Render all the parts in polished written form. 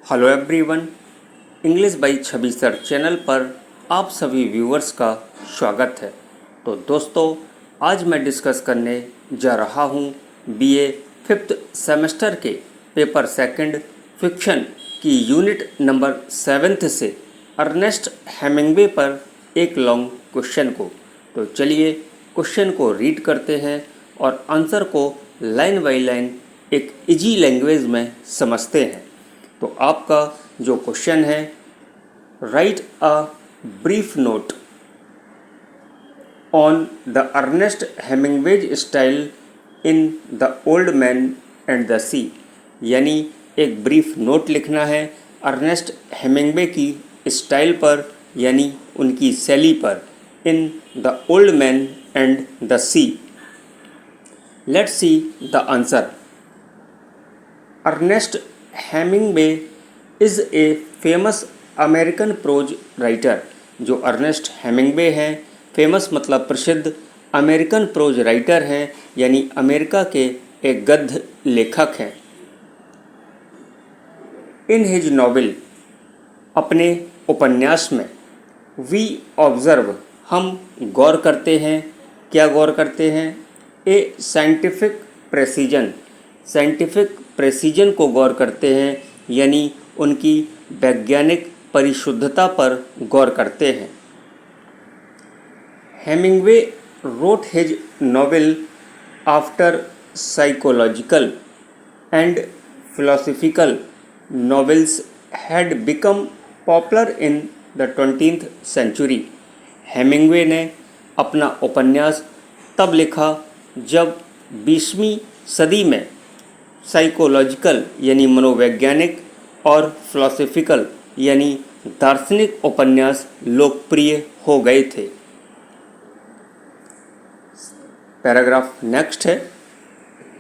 Hello everyone, English by Chhavi sir channel पर आप सभी व्यूअर्स का स्वागत है। तो दोस्तों, आज मैं डिस्कस करने जा रहा हूँ बीए 5th सेमेस्टर के पेपर सेकंड फिक्शन की यूनिट नंबर 7 से अर्नेस्ट हेमिंग्वे पर एक लॉन्ग क्वेश्चन को। तो चलिए क्वेश्चन को रीड करते हैं और आंसर को लाइन बाई लाइन एक इजी लैंग्वेज में समझते हैं। तो आपका जो क्वेश्चन है, write a brief note on the Ernest Hemingway's style in the old man and the Sea, यानी एक ब्रीफ नोट लिखना है अर्नेस्ट हेमिंग्वे की स्टाइल पर, यानी उनकी शैली पर, in the old man and the sea. Let's see the answer. Ernest Hemingway is a famous American prose writer. जो अर्नेस्ट हेमिंग्वे हैं, फेमस मतलब प्रसिद्ध अमेरिकन प्रोज राइटर हैं, यानी अमेरिका के एक गद्य लेखक हैं। इन हिज नॉवेल, अपने उपन्यास में, वी ऑब्जर्व, हम गौर करते हैं। क्या गौर करते हैं? ए साइंटिफिक प्रेसिजन, साइंटिफिक प्रेसिजन को गौर करते हैं, यानी उनकी वैज्ञानिक परिशुद्धता पर गौर करते हैं। Hemingway wrote his novel after psychological and philosophical novels had become popular in the 20th century. Hemingway ने अपना उपन्यास तब लिखा जब 20वीं सदी में साइकोलॉजिकल यानी मनोवैज्ञानिक और फिलोसॉफिकल यानी दार्शनिक उपन्यास लोकप्रिय हो गए थे। पैराग्राफ नेक्स्ट है,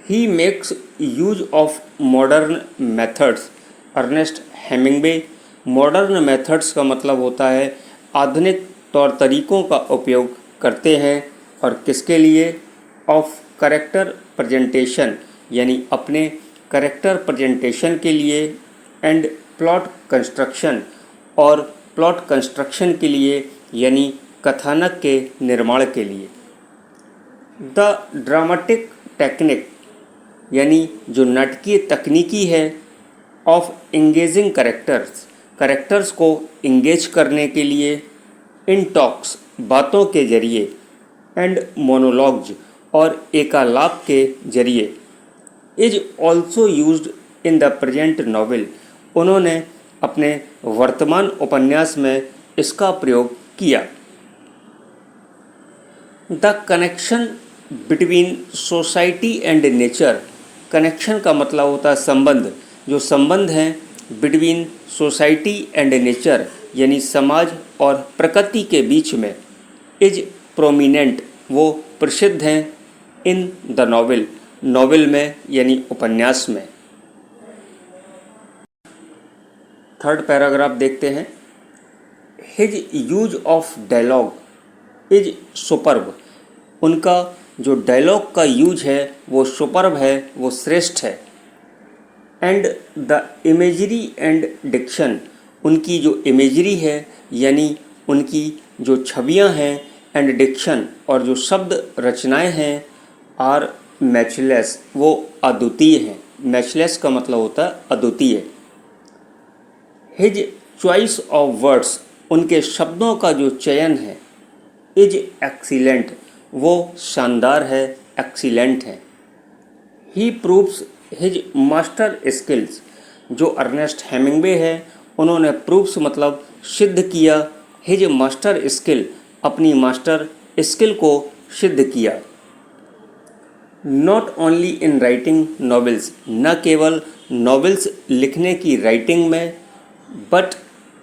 he makes use of modern methods. Ernest Hemingway modern methods का मतलब होता है आधुनिक तौर तरीकों का उपयोग करते हैं। और किसके लिए? ऑफ करेक्टर प्रेजेंटेशन, यानी अपने करेक्टर प्रेजेंटेशन के लिए, एंड प्लॉट कंस्ट्रक्शन, और प्लॉट कंस्ट्रक्शन के लिए, यानी कथानक के निर्माण के लिए। द ड्रामेटिक टेक्निक, यानी जो नाटकीय तकनीकी है, ऑफ एंगेजिंग करेक्टर्स, करेक्टर्स को इंगेज करने के लिए, इन टॉक्स, बातों के जरिए, एंड मोनोलॉग्स, और एकालाप के जरिए, is also used in the present novel. उन्होंने अपने वर्तमान उपन्यास में इसका प्रयोग किया। The connection between society and nature, connection का मतलब होता है संबंध। जो संबंध हैं बिटवीन सोसाइटी एंड नेचर, यानी समाज और प्रकृति के बीच में, इज प्रोमिनेंट, वो प्रसिद्ध हैं इन द नॉवेल, नॉवेल में यानी उपन्यास में। थर्ड पैराग्राफ देखते हैं। His use of dialogue is superb, उनका जो डायलॉग का यूज है वो सुपर्ब है, वो श्रेष्ठ है। And the imagery and diction, उनकी जो इमेजरी है यानी उनकी जो छवियां हैं, एंड डिक्शन, और जो शब्द रचनाएं हैं, आर मैचलेस, वो अद्वितीय हैं। मैचलेस का मतलब होता है अद्वितीय। हिज चॉइस ऑफ वर्ड्स, उनके शब्दों का जो चयन है, इज एक्सीलेंट, वो शानदार है, एक्सीलेंट है। ही प्रूव्स हिज मास्टर स्किल्स, जो अर्नेस्ट हेमिंग्वे है उन्होंने प्रूव्स मतलब सिद्ध किया, हिज मास्टर स्किल, अपनी मास्टर स्किल को सिद्ध किया। Not only in writing novels, न केवल नॉवेल्स लिखने की राइटिंग में, but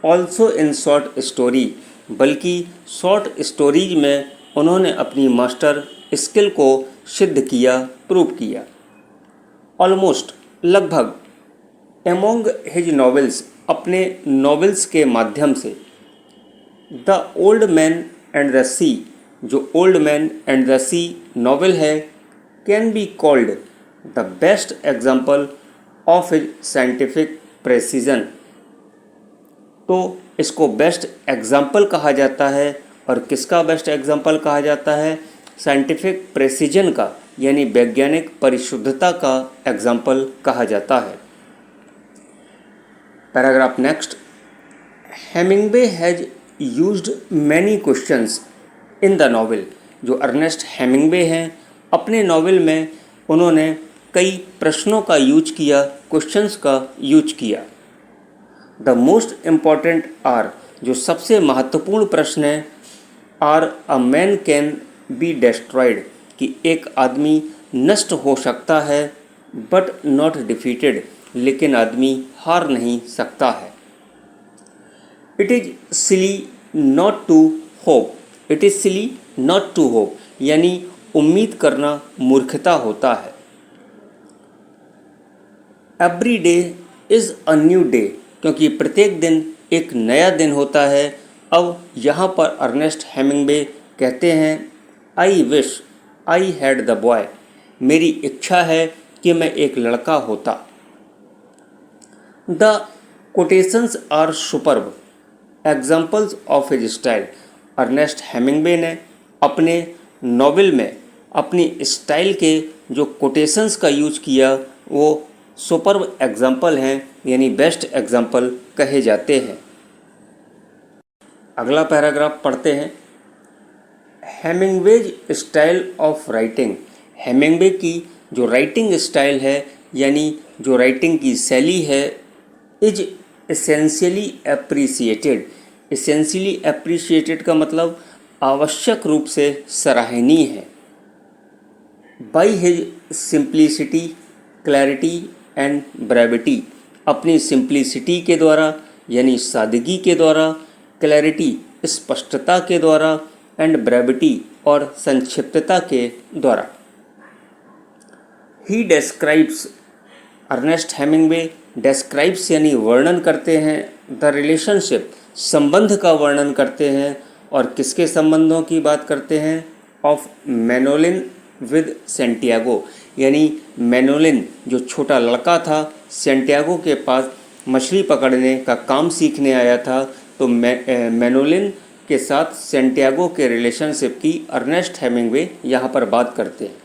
also in short story, बल्कि शॉर्ट स्टोरीज में उन्होंने अपनी मास्टर स्किल को सिद्ध किया, प्रूव किया। ऑलमोस्ट, लगभग, एमोंग हिज नॉवेल्स, अपने नॉवेल्स के माध्यम से, the old man and the Sea, जो old man and the Sea novel है, can be called the best example of his scientific precision, तो इसको बेस्ट एग्जाम्पल कहा जाता है। और किसका बेस्ट एग्जाम्पल कहा जाता है? साइंटिफिक प्रेसिजन का, यानी वैज्ञानिक परिशुद्धता का एग्जाम्पल कहा जाता है। Paragraph next, Hemingway has used many questions in the novel. जो अर्नेस्ट हेमिंग्वे हैं, अपने नॉवेल में उन्होंने कई प्रश्नों का यूज किया, क्वेश्चंस का यूज किया। द मोस्ट इम्पॉर्टेंट आर, जो सबसे महत्वपूर्ण प्रश्न है, are a man can be destroyed, कि एक आदमी नष्ट हो सकता है, बट नॉट डिफीटेड, लेकिन आदमी हार नहीं सकता है। It is silly not to hope, it is silly not to hope, यानी उम्मीद करना मूर्खता होता है। Every day is a new day, क्योंकि प्रत्येक दिन एक नया दिन होता है। अब यहाँ पर अर्नेस्ट हेमिंग्वे कहते हैं, I wish I had the boy, मेरी इच्छा है कि मैं एक लड़का होता। The quotations are superb examples of his style. Ernest Hemingway ने अपने नॉवेल में अपनी स्टाइल के जो कोटेशंस का यूज किया वो सुपर्ब एग्जाम्पल हैं, यानी बेस्ट एग्जाम्पल कहे जाते हैं। अगला पैराग्राफ पढ़ते हैं। हेमिंग्वेज स्टाइल ऑफ राइटिंग। हेमिंग्वे की जो राइटिंग स्टाइल है, यानी जो राइटिंग की शैली है, is essentially appreciated. Essentially appreciated का मतलब आवश्यक रूप से सराहनीय है। By his simplicity, clarity and brevity, अपनी सिंप्लिसिटी के द्वारा यानी सादगी के द्वारा, क्लैरिटी स्पष्टता के द्वारा, एंड ब्रेविटी और संक्षिप्तता के द्वारा। ही डेस्क्राइब्स, अर्नेस्ट हेमिंग्वे डेस्क्राइब्स यानी वर्णन करते हैं, द रिलेशनशिप, संबंध का वर्णन करते हैं। और किसके संबंधों की बात करते हैं? ऑफ मैनोलिन विद सेंटियागो, यानी मैनोलिन जो छोटा लड़का था, सेंटियागो के पास मछली पकड़ने का काम सीखने आया था, तो मैनोलिन के साथ सेंटियागो के रिलेशनशिप की अर्नेस्ट हेमिंग्वे यहाँ पर बात करते हैं।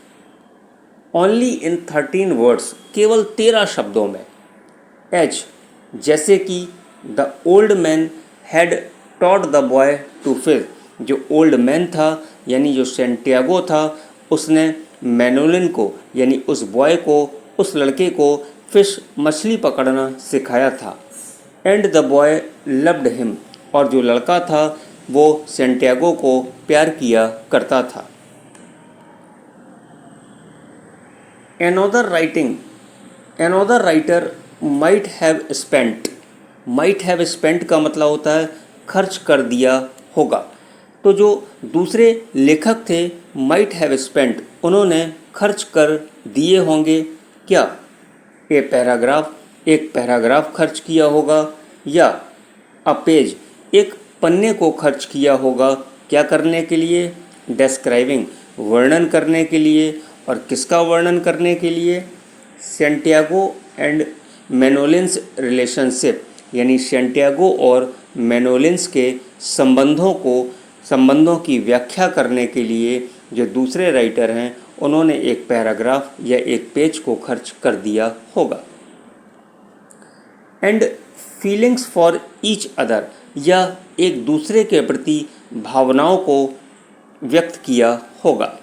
ओनली इन 13 वर्ड्स, केवल 13 शब्दों में। एज, जैसे कि the old man had taught the boy to fish, जो ओल्ड मैन था यानी जो सेंटियागो था, उसने मैनोलिन को यानी उस बॉय को, उस लड़के को फिश मछली पकड़ना सिखाया था। And the boy loved him, और जो लड़का था वो सेंटियागो को प्यार किया करता था। Another writer might have spent का मतलब होता है खर्च कर दिया होगा। तो जो दूसरे लेखक थे might have spent, उन्होंने खर्च कर दिए होंगे क्या? एक पैराग्राफ खर्च किया होगा, या अ पेज, एक पन्ने को खर्च किया होगा। क्या करने के लिए? डिस्क्राइबिंग, वर्णन करने के लिए। और किसका वर्णन करने के लिए? सेंटियागो एंड मैनोलिन्स रिलेशनशिप, यानी सेंटियागो और मैनोलिन्स के संबंधों की व्याख्या करने के लिए जो दूसरे राइटर हैं उन्होंने एक पैराग्राफ या एक पेज को खर्च कर दिया होगा। And feelings for each other, या एक दूसरे के प्रति भावनाओं को व्यक्त किया होगा।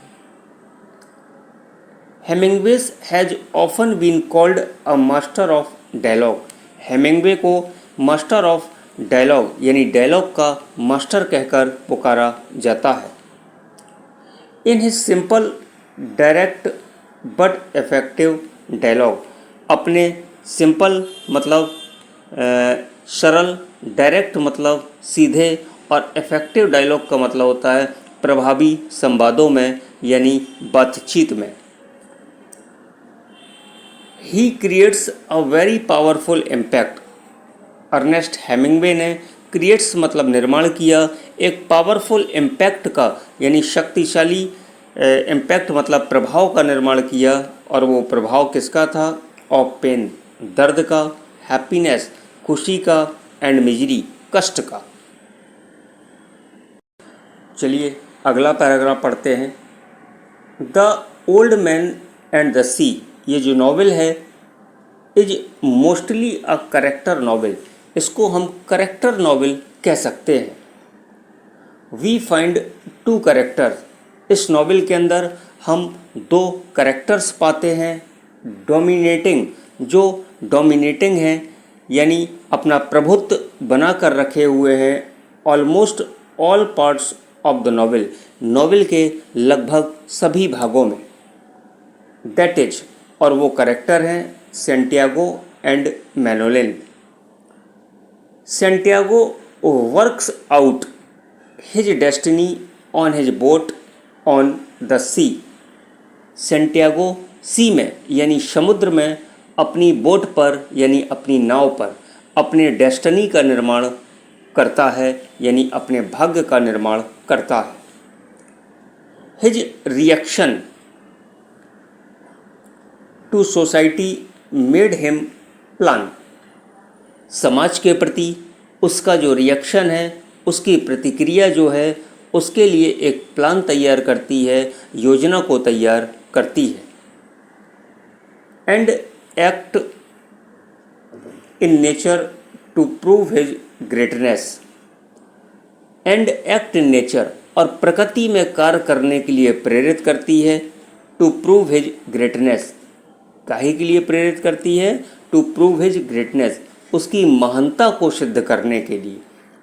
Hemingway's has often been called a master of dialogue. Hemingway को मास्टर ऑफ डायलॉग यानी डायलॉग का मास्टर कहकर पुकारा जाता है। In his simple direct but effective dialogue, अपने सिंपल मतलब सरल, डायरेक्ट मतलब सीधे, और इफेक्टिव डायलॉग का मतलब होता है प्रभावी संवादों में यानी बातचीत में। He creates a very powerful impact. Ernest Hemingway ने क्रिएट्स मतलब निर्माण किया, एक पावरफुल इम्पैक्ट का यानी शक्तिशाली इम्पैक्ट मतलब प्रभाव का निर्माण किया। और वो प्रभाव किसका था? ऑफ पेन, दर्द का, हैप्पीनेस, खुशी का, एंड मिजरी कष्ट का। चलिए अगला पैराग्राफ पढ़ते हैं। The old man and the Sea, ये जो नॉवेल है is mostly a character novel, इसको हम करेक्टर नॉवेल कह सकते हैं। वी फाइंड टू करेक्टर्स, इस नॉवेल के अंदर हम दो करेक्टर्स पाते हैं। डोमिनेटिंग, जो डोमिनेटिंग हैं यानी अपना प्रभुत्व बना कर रखे हुए हैं almost all parts of the novel, novel के लगभग सभी भागों में। दैट इज, और वो करेक्टर हैं Santiago and Manolin. Santiago works out his destiny on his boat on the sea. Santiago sea में यानी समुद्र में अपनी बोट पर यानी अपनी नाव पर अपने डेस्टिनी का निर्माण करता है यानी अपने भाग्य का निर्माण करता है। His reaction to society made him plan, समाज के प्रति उसका जो रिएक्शन है, उसकी प्रतिक्रिया जो है, उसके लिए एक प्लान तैयार करती है, योजना को तैयार करती है। And act in nature to prove his greatness. And act in nature, और प्रकृति में कार्य करने के लिए प्रेरित करती है। टू प्रूव हिज ग्रेटनेस, काहे के लिए प्रेरित करती है? टू प्रूव हिज ग्रेटनेस, उसकी महानता को सिद्ध करने के लिए।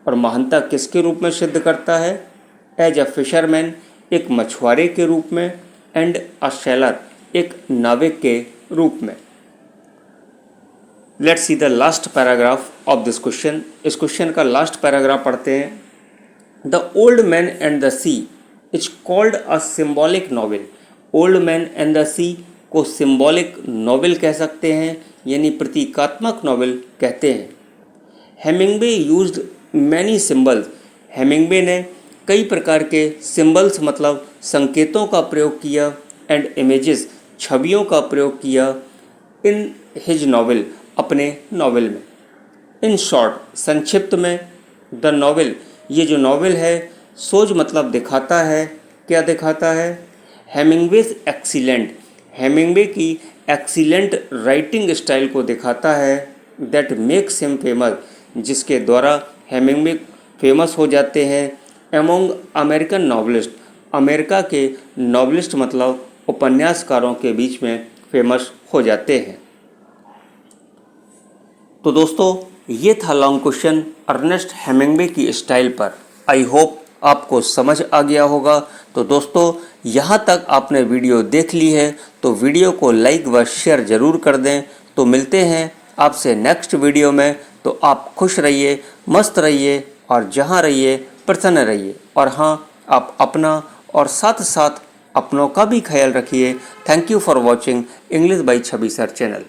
और महानता किसके रूप में सिद्ध करता है? एज अ फिशरमैन, एक मछुआरे के रूप में। एंड अ सेलर, एक नाविक के रूप में। Let's see the last paragraph of this question. इस क्वेश्चन का लास्ट पैराग्राफ पढ़ते हैं। The old man and the sea is called a symbolic novel. Old man and the sea को सिम्बॉलिक नॉवेल कह सकते हैं यानी प्रतीकात्मक नॉवेल कहते हैं। Hemingway used many symbols, Hemingway ने कई प्रकार के सिम्बल्स मतलब संकेतों का प्रयोग किया। एंड इमेजेस, छवियों का प्रयोग किया। इन हिज नॉवेल, अपने नॉवेल में। इन शॉर्ट, संक्षिप्त में, द नॉवेल, ये जो नॉवेल है, सोज मतलब दिखाता है। क्या दिखाता है? हेमिंगवेज एक्सीलेंट, हेमिंगवे की एक्सीलेंट राइटिंग स्टाइल को दिखाता है। दैट मेक्स हिम फेमस, जिसके द्वारा हेमिंगवे फेमस हो जाते हैं। एमोंग अमेरिकन नॉवलिस्ट, अमेरिका के नॉवलिस्ट मतलब उपन्यासकारों के बीच में फेमस हो जाते हैं। तो दोस्तों, ये था लॉन्ग क्वेश्चन अर्नेस्ट हेमिंगवे की स्टाइल पर। आई होप आपको समझ आ गया होगा। तो दोस्तों, यहाँ तक आपने वीडियो देख ली है तो वीडियो को लाइक व शेयर ज़रूर कर दें। तो मिलते हैं आपसे नेक्स्ट वीडियो में। तो आप खुश रहिए, मस्त रहिए और जहाँ रहिए प्रसन्न रहिए। और हाँ, आप अपना और साथ साथ अपनों का भी ख्याल रखिए। Thank you for watching English by Chhavi sir channel.